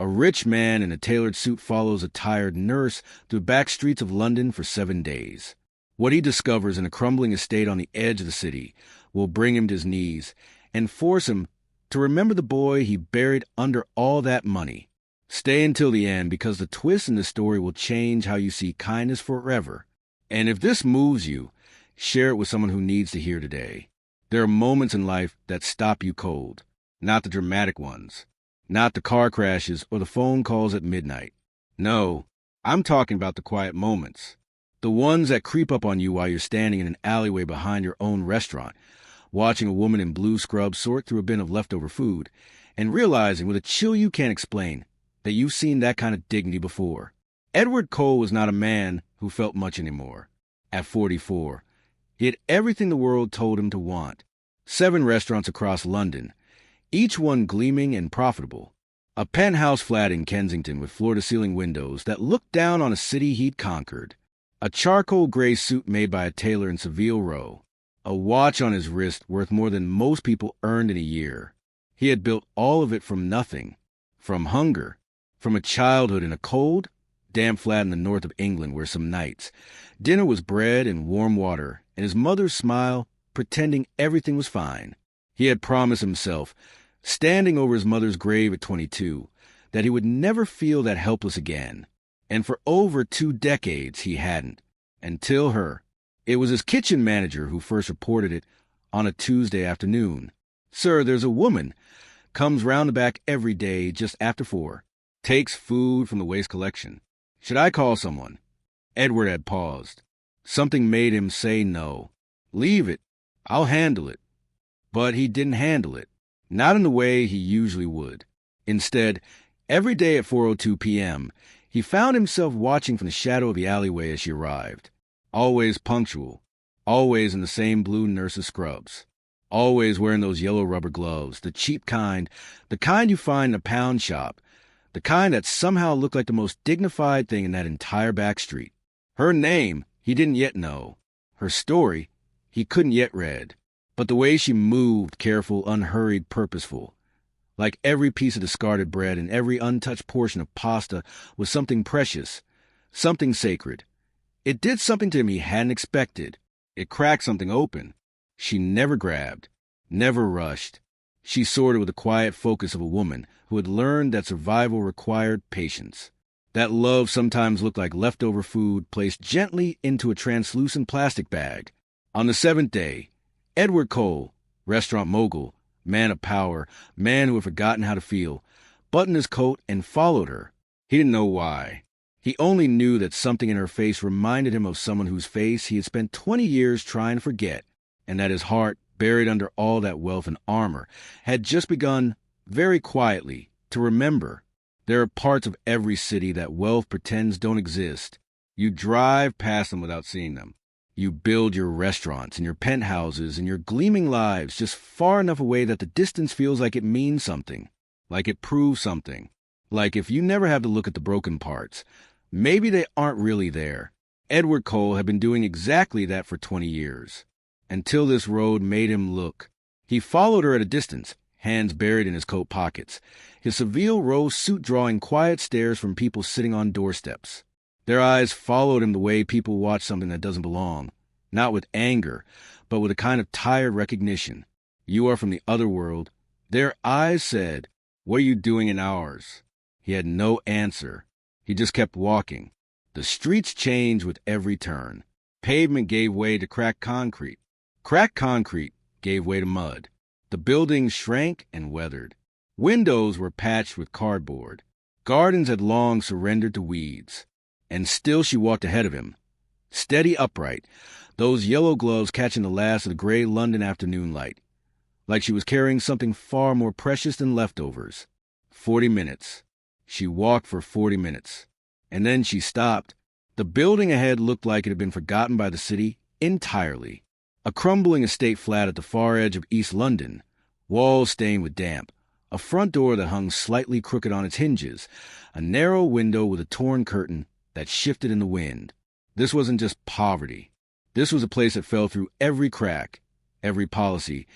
A rich man in a tailored suit follows a tired nurse through back streets of London for 7 days. What he discovers in a crumbling estate on the edge of the city will bring him to his knees and force him to remember the boy he buried under all that money. Stay until the end, because the twist in the story will change how you see kindness forever. And if this moves you, share it with someone who needs to hear today. There are moments in life that stop you cold, not the dramatic ones, not the car crashes or the phone calls at midnight. No, I'm talking about the quiet moments, the ones that creep up on you while you're standing in an alleyway behind your own restaurant, watching a woman in blue scrubs sort through a bin of leftover food, and realizing with a chill you can't explain that you've seen that kind of dignity before. Edward Cole was not a man who felt much anymore. At 44, he had everything the world told him to want. 7 restaurants across London, each one gleaming and profitable. A penthouse flat in Kensington with floor-to-ceiling windows that looked down on a city he'd conquered. A charcoal gray suit made by a tailor in Savile Row. A watch on his wrist worth more than most people earned in a year. He had built all of it from nothing, from hunger, from a childhood in a cold, damp flat in the north of England where some nights dinner was bread and warm water and his mother's smile pretending everything was fine. He had promised himself, standing over his mother's grave at 22, that he would never feel that helpless again. And for over 2 decades he hadn't, until her. It was his kitchen manager who first reported it on a Tuesday afternoon. "Sir, there's a woman. Comes round the back every day just after 4. Takes food from the waste collection. Should I call someone?" Edward had paused. Something made him say no. "Leave it. I'll handle it." But he didn't handle it. Not in the way he usually would. Instead, every day at 4:02 p.m., he found himself watching from the shadow of the alleyway as she arrived. Always punctual. Always in the same blue nurse's scrubs. Always wearing those yellow rubber gloves, the cheap kind, the kind you find in a pound shop, the kind that somehow looked like the most dignified thing in that entire back street. Her name he didn't yet know. Her story he couldn't yet read. But the way she moved, careful, unhurried, purposeful, like every piece of discarded bread and every untouched portion of pasta was something precious, something sacred. It did something to him he hadn't expected. It cracked something open. She never grabbed, never rushed. She sorted with the quiet focus of a woman who had learned that survival required patience. That love sometimes looked like leftover food placed gently into a translucent plastic bag. On the 7th day, Edward Cole, restaurant mogul, man of power, man who had forgotten how to feel, buttoned his coat and followed her. He didn't know why. He only knew that something in her face reminded him of someone whose face he had spent 20 years trying to forget, and that his heart, buried under all that wealth and armor, had just begun, very quietly, to remember. There are parts of every city that wealth pretends don't exist. You drive past them without seeing them. You build your restaurants and your penthouses and your gleaming lives just far enough away that the distance feels like it means something, like it proves something. Like if you never have to look at the broken parts, maybe they aren't really there. Edward Cole had been doing exactly that for 20 years, until this road made him look. He followed her at a distance, hands buried in his coat pockets, his Savile Row suit drawing quiet stares from people sitting on doorsteps. Their eyes followed him the way people watch something that doesn't belong, not with anger, but with a kind of tired recognition. You are from the other world. Their eyes said, "What are you doing in ours?" He had no answer. He just kept walking. The streets changed with every turn. Pavement gave way to cracked concrete. Cracked concrete gave way to mud. The buildings shrank and weathered. Windows were patched with cardboard. Gardens had long surrendered to weeds. And still she walked ahead of him, steady, upright, those yellow gloves catching the last of the gray London afternoon light, like she was carrying something far more precious than leftovers. 40 minutes. She walked for 40 minutes. And then she stopped. The building ahead looked like it had been forgotten by the city entirely. A crumbling estate flat at the far edge of East London, walls stained with damp, a front door that hung slightly crooked on its hinges, a narrow window with a torn curtain that shifted in the wind. This wasn't just poverty. This was a place that fell through every crack, every policy,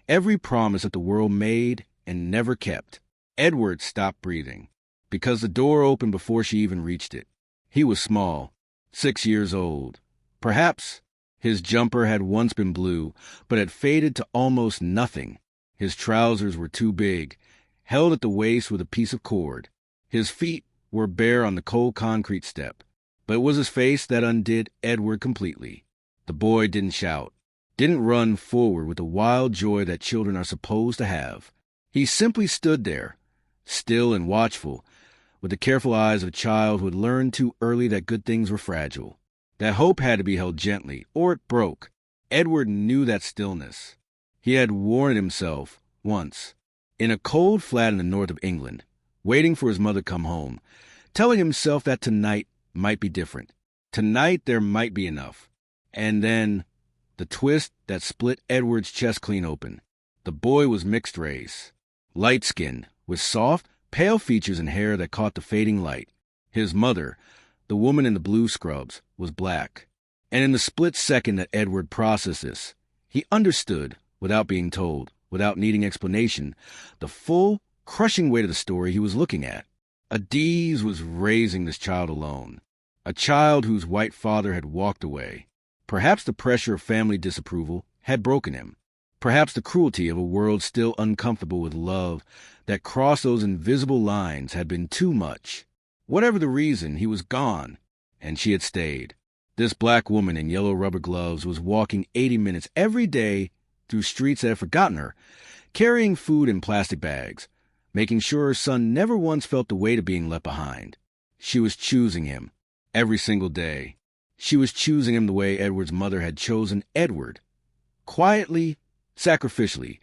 every promise that the world made and never kept. Edward stopped breathing. because the door opened before she even reached it. He was small, 6 years old. Perhaps his jumper had once been blue, but had faded to almost nothing. His trousers were too big, held at the waist with a piece of cord. His feet were bare on the cold concrete step. But it was his face that undid Edward completely. The boy didn't shout, didn't run forward with the wild joy that children are supposed to have. He simply stood there, still and watchful, with the careful eyes of a child who had learned too early that good things were fragile, that hope had to be held gently, or it broke. Edward knew that stillness. He had worn it himself once, in a cold flat in the north of England, waiting for his mother to come home, telling himself that tonight might be different. Tonight there might be enough. And then the twist that split Edward's chest clean open. The boy was mixed race, light-skinned, with soft, pale features and hair that caught the fading light. His mother, the woman in the blue scrubs, was black. And in the split second that Edward processed this, he understood, without being told, without needing explanation, the full, crushing weight of the story he was looking at. Adiz was raising this child alone, a child whose white father had walked away. Perhaps the pressure of family disapproval had broken him. Perhaps the cruelty of a world still uncomfortable with love that crossed those invisible lines had been too much. Whatever the reason, he was gone, and she had stayed. This black woman in yellow rubber gloves was walking 80 minutes every day through streets that had forgotten her, carrying food in plastic bags, making sure her son never once felt the weight of being left behind. She was choosing him every single day. She was choosing him the way Edward's mother had chosen Edward, quietly, sacrificially,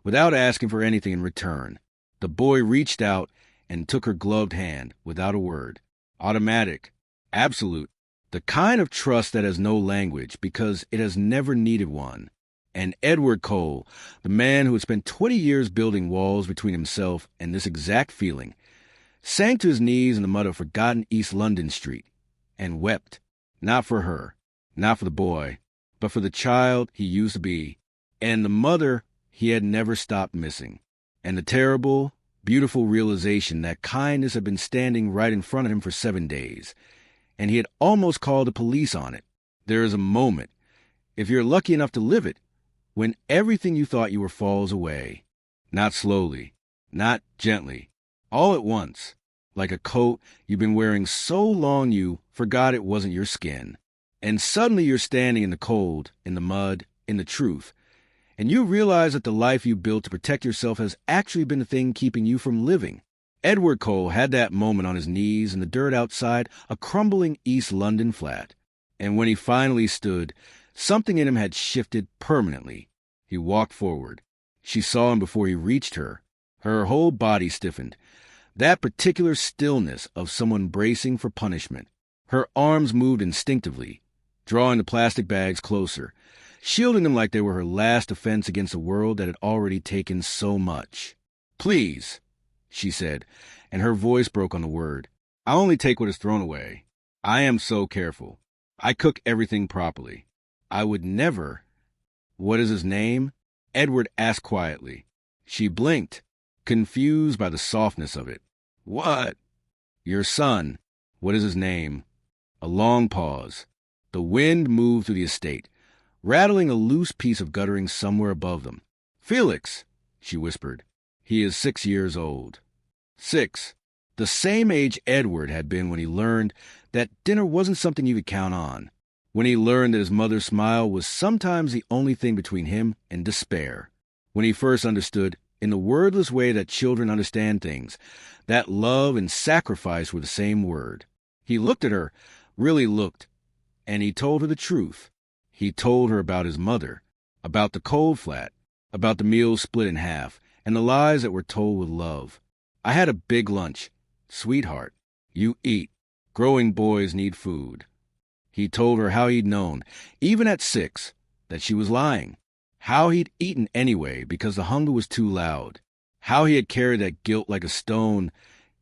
without asking for anything in return. The boy reached out and took her gloved hand without a word. Automatic, absolute, the kind of trust that has no language because it has never needed one. And Edward Cole, the man who had spent 20 years building walls between himself and this exact feeling, sank to his knees in the mud of forgotten East London Street and wept, not for her, not for the boy, but for the child he used to be, and the mother he had never stopped missing, and the terrible, beautiful realization that kindness had been standing right in front of him for 7 days, and he had almost called the police on it. There is a moment, if you're lucky enough to live it, when everything you thought you were falls away. Not slowly, not gently, all at once, like a coat you've been wearing so long you forgot it wasn't your skin. And suddenly you're standing in the cold, in the mud, in the truth, and you realize that the life you built to protect yourself has actually been the thing keeping you from living. Edward Cole had that moment on his knees in the dirt outside a crumbling East London flat. And when he finally stood, something in him had shifted permanently. He walked forward. She saw him before he reached her. Her whole body stiffened. That particular stillness of someone bracing for punishment. Her arms moved instinctively, drawing the plastic bags closer, shielding them like they were her last defense against a world that had already taken so much. "Please," she said, and her voice broke on the word. "I only take what is thrown away. I am so careful. I cook everything properly. I would never—" "What is his name?" Edward asked quietly. She blinked, confused by the softness of it. "What?" "Your son. What is his name?" A long pause. The wind moved through the estate, rattling a loose piece of guttering somewhere above them. "Felix," she whispered. "He is 6 years old." 6. The same age Edward had been when he learned that dinner wasn't something you could count on. When he learned that his mother's smile was sometimes the only thing between him and despair. When he first understood, in the wordless way that children understand things, that love and sacrifice were the same word. He looked at her, really looked, and he told her the truth. He told her about his mother, about the cold flat, about the meals split in half, and the lies that were told with love. "I had a big lunch. Sweetheart, you eat. Growing boys need food." He told her how he'd known, even at 6, that she was lying. How he'd eaten anyway because the hunger was too loud. How he had carried that guilt like a stone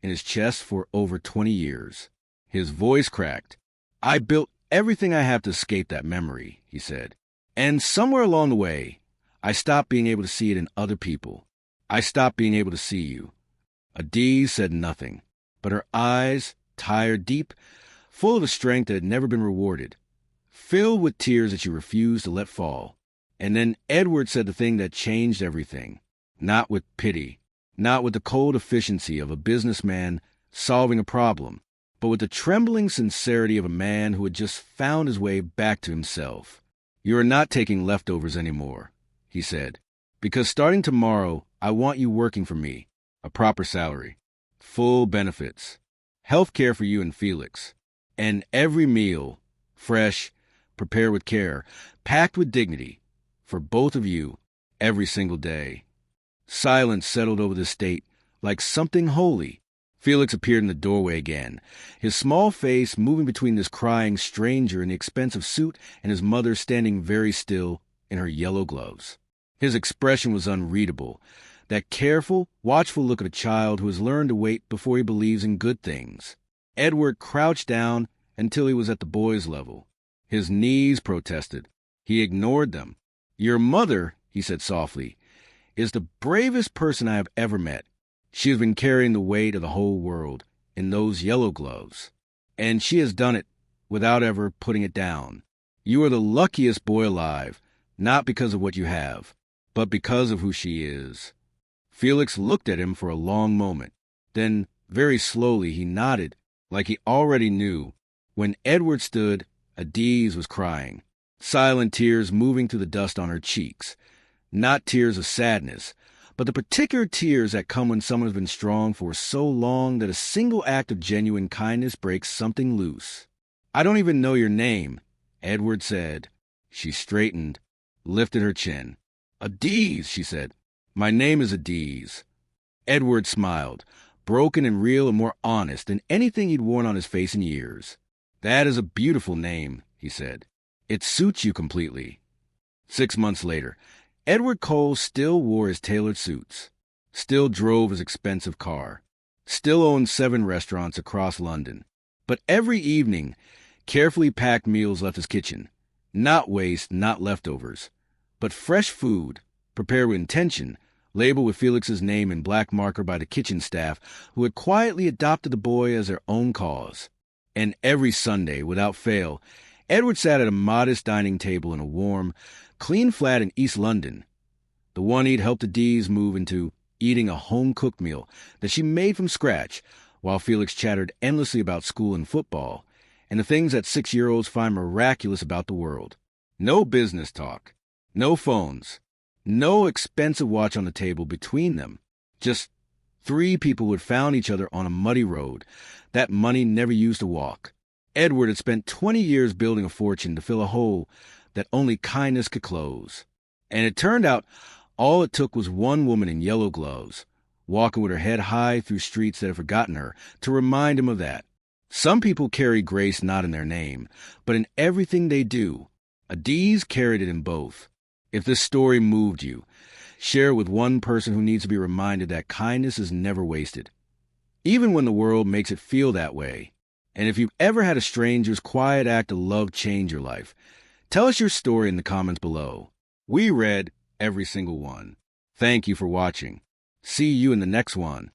in his chest for over 20 years. His voice cracked. "I built everything I have to escape that memory," he said. "And somewhere along the way, I stopped being able to see it in other people. I stopped being able to see you." Adiz said nothing. but her eyes, tired, deep, full of a strength that had never been rewarded, filled with tears that she refused to let fall. And then Edward said the thing that changed everything, not with pity, not with the cold efficiency of a businessman solving a problem, but with the trembling sincerity of a man who had just found his way back to himself. "You are not taking leftovers anymore," he said, "because starting tomorrow, I want you working for me, a proper salary, full benefits, health care for you and Felix, and every meal, fresh, prepared with care, packed with dignity, for both of you, every single day." Silence settled over the state like something holy. Felix appeared in the doorway again, his small face moving between this crying stranger in the expensive suit and his mother standing very still in her yellow gloves. His expression was unreadable, that careful, watchful look of a child who has learned to wait before he believes in good things. Edward crouched down until he was at the boy's level. His knees protested. He ignored them. "Your mother," he said softly, "is the bravest person I have ever met. She has been carrying the weight of the whole world in those yellow gloves, and she has done it without ever putting it down. You are the luckiest boy alive, not because of what you have, but because of who she is." Felix looked at him for a long moment. Then, very slowly, he nodded, like he already knew. When Edward stood, Adiz was crying, silent tears moving through the dust on her cheeks. Not tears of sadness, but the particular tears that come when someone has been strong for so long that a single act of genuine kindness breaks something loose. "I don't even know your name," Edward said. She straightened, lifted her chin. "Adiz," she said. "My name is Adiz." Edward smiled, broken and real and more honest than anything he'd worn on his face in years. "That is a beautiful name," he said. "It suits you completely." 6 months later, Edward Cole still wore his tailored suits, still drove his expensive car, still owned 7 restaurants across London. But every evening, carefully packed meals left his kitchen. Not waste, not leftovers, but fresh food, prepared with intention, labeled with Felix's name in black marker by the kitchen staff, who had quietly adopted the boy as their own cause. And every Sunday, without fail, Edward sat at a modest dining table in a warm, clean flat in East London, the one he'd helped Adiz move into, eating a home-cooked meal that she made from scratch, while Felix chattered endlessly about school and football, and the things that 6-year-olds find miraculous about the world. No business talk, no phones, no expensive watch on the table between them. Just 3 people who had found each other on a muddy road, that money never used to walk. Edward had spent 20 years building a fortune to fill a hole that only kindness could close. And it turned out all it took was one woman in yellow gloves, walking with her head high through streets that had forgotten her, to remind him of that. Some people carry grace not in their name, but in everything they do. Adiz carried it in both. If this story moved you, share it with one person who needs to be reminded that kindness is never wasted, even when the world makes it feel that way. And if you've ever had a stranger's quiet act of love change your life, tell us your story in the comments below. We read every single one. Thank you for watching. See you in the next one.